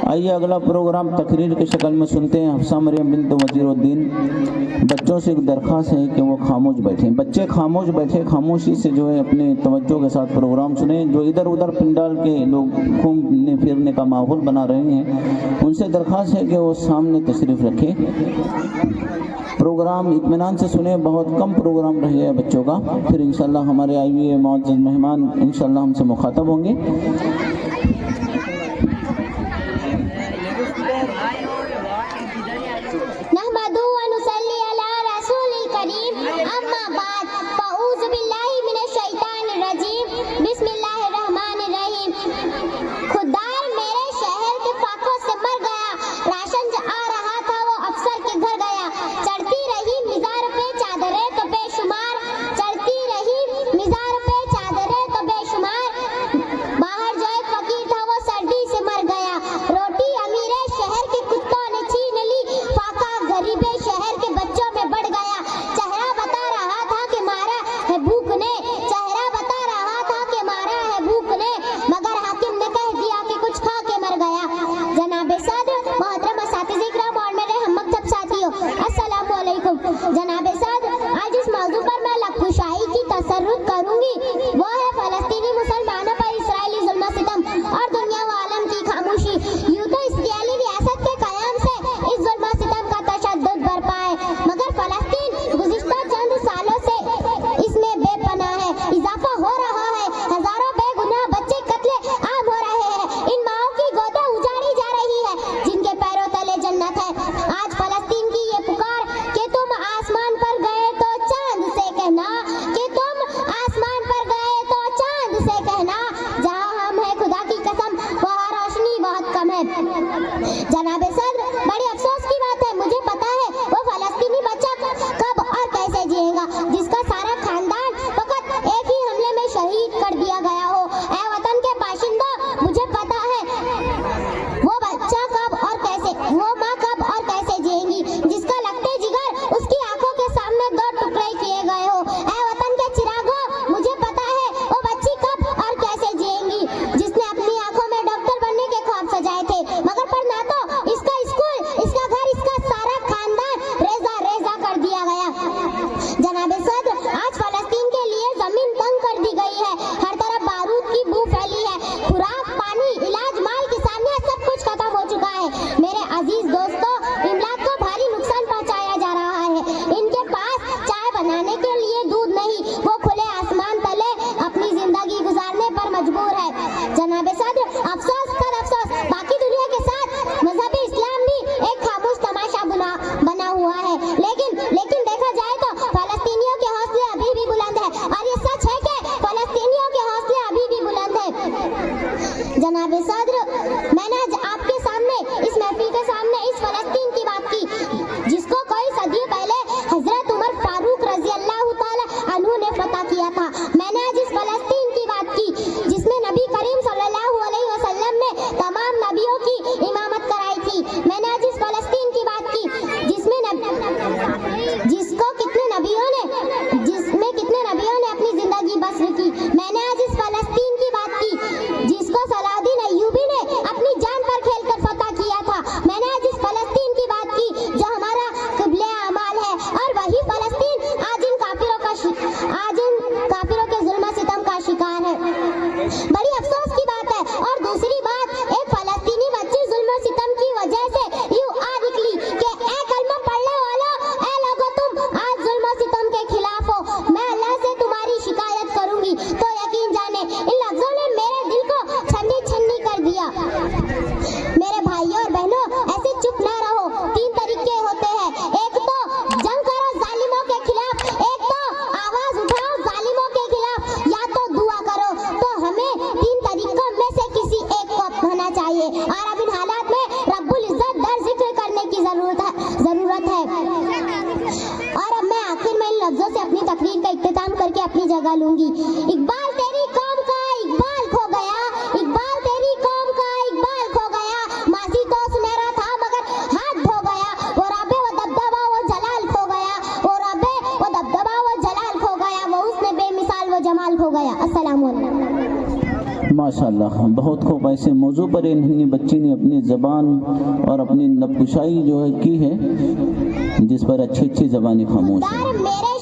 आइए अगला प्रोग्राम तकरीर की शक्ल में सुनते हैं। हफ्सा मरियम बिन्त वजीरुद्दीन। बच्चों से एक दरख्वास्त है कि वो खामोश बैठें। बच्चे खामोश बैठे, खामोशी से जो है अपने तवज्जो के साथ प्रोग्राम सुने। जो इधर उधर पिंडाल के लोग घूमने फिरने का माहौल बना रहे हैं, उनसे दरख्वास्त है कि वो सामने तशरीफ़ रखें। प्रोग्राम इत्मीनान से सुने। बहुत कम प्रोग्राम रह गया बच्चों का। फिर इंशाल्लाह हमारे आए हुए मुअज़्ज़ज़ मेहमान इंशाल्लाह हमसे मुखातब होंगे। जनाबे सदर, आज इस मौजू पर मैं लफ्ज़शाही की तसर्रुफ करूंगी, वो है फ़लस्तीनी मुसलमानों पर इस्राएली जुल्म सितम और दुनिया व आलम की खामोशी। यूं तो इस्राएली रियासत के क़याम से इस जुल्म सितम का तशद्दुद बरपा है, मगर फ़लस्तीन गुज़िश्ता चंद सालों से इसमें बेपनाह है। इजाफा हो रहा है, हज़ारों बेगुनाह बच्चे कत्ले आम हो रहे हैं। इन माओं की गोदें उजाड़ी जा रही है जिनके पैरों तले जन्नत है। आज फ़लस्तीन की ये पुकार कि तुम आसमान पर गए तो चांद से कहना, कि तुम आसमान पर गए तो चांद से कहना, जहाँ हम हैं खुदा की कसम वहाँ रोशनी बहुत कम है। जनाबे सदर, बड़ी अफसोस की बात है, मुझे पता है वो फ़लस्तीनी बच्चा कब और कैसे जिएगा जिसका सारा खानदान फकत एक ही हमले में शहीद कर दिया गया हो। ऐ वतन के बाशिंदों, मुझे पता है वो बच्चा कब और कैसे, वो माँ कब और कैसे जिएंगी जिसका लगते जिगर उसकी आंखों के सामने दो टुकड़े किए गए हो। ऐ वतन के चिरागों, मुझे पता है वो बच्ची कब और कैसे जिएंगी जिसने अपनी आंखों में डॉक्टर बनने के ख्वाब सजाए थे, मगर पढ़ना तो इसका स्कूल, इसका घर, इसका सारा खानदान रेजा रेजा कर दिया गया। जनाबे सदर, आज फ़लस्तीन के लिए जमीन तंग कर दी गई है, हर तरफ बारूद की बू फैली है, खुराक, पानी, इलाज, माल, किसानियत सब कुछ खत्म हो चुका है। मेरे अजीज दोस्तों, इमलाक को भारी नुकसान पहुंचाया जा रहा है। इनके पास चाय बनाने के लिए दूध नहीं, वो खुले आसमान तले अपनी जिंदगी गुजारने पर मजबूर है। जनाबे सदर, अफसोस पर अफसोस, बाकी दुनिया के साथ मजहबी इस्लाम भी एक खामोश तमाशा बना हुआ है। लेकिन देखा जाए तो फ़लस्तीनियों के हौसले अभी भी बुलंद है, और ये सच है कि फ़लस्तीनियों के हौसले अभी भी बुलंद है। जनाबे सदर, मैंने आज आपके सामने, इस महफिल के सामने इस फ़लस्तीन की बात की जिसको कई सदियों पहले हजरत उमर फारूक रज़ी अल्लाह ताला अन्हु ने फतह किया था। मैंने आज इस फ़लस्तीन की बात की जिसमें नबी करीम सल्लल्लाहु अलैहि वसल्लम ने तमाम नबियों की इमामत कराई थी। मैंने आज इस फ़लस्तीन की बात की जिसमें कितने नबियों ने अपनी जिंदगी बसर की। मैंने आज इस फ़लस्तीन की बात की जिसको सलाहुद्दीन अय्यूबी ने अपनी जान पर खेलकर फतह किया था। मैंने आज इस फ़लस्तीन की बात की जो हमारा क़िब्ले आमाल है, और वही फ़लस्तीन आज इन काफिरों के जुल्म सितम का शिकार है। बड़ी अफसोस की बात है। और दूसरी बात, एक फ़लस्तीनी बच्ची जुल्म सितम की वजह से यूं आ निकली कि ऐ कलमा पढ़ने वालों, ऐ लोगों, तुम आज जुल्म सितम के खिलाफ हो, मैं अल्लाह से तुम्हारी शिकायत करूंगी। तो यकीन जाने इन लफ्ज़ों ने मेरे दिल को छन्नी छन्नी कर दिया। मेरे भाइयों और बहनों, ऐसे चुप ना रहो। तीन तरीके होते हैं, एक तो जंग करो जालिमों के खिलाफ, एक तो आवाज उठाओ जालिमों के खिलाफ, या तो दुआ करो। तो हमें तीन तरीकों में से किसी एक को अपनाना चाहिए, और अब इन हालात में रब्बुल इज्जत दर जिक्र करने की जरूरत है। और अब मैं आखिर में इन लफ्जों से अपनी तकरीर का इख्तिताम करके अपनी जगह लूंगी। इकबाल तेरी कौम का इकबाल खो गया, इकबाल तेरी कौम का इकबाल खो गया, माजी तो सुनहरा था मगर हाथ धो गया, वो रबे वो दबदबा वो जलाल खो गया, वो रबे वो दबदबा वो जलाल खो गया, वो उसने बेमिसाल वो जमाल खो गया। अस्सलाम वालेकुम। माशाअल्लाह। वाह, बहुत खूब। ऐसे मौजू पर इन्हीं बच्ची ने अपनी ज़बान और अपनी नबकुशाई जो है की है, जिस पर अच्छी अच्छी ज़बानी खामोश है। यार मेरे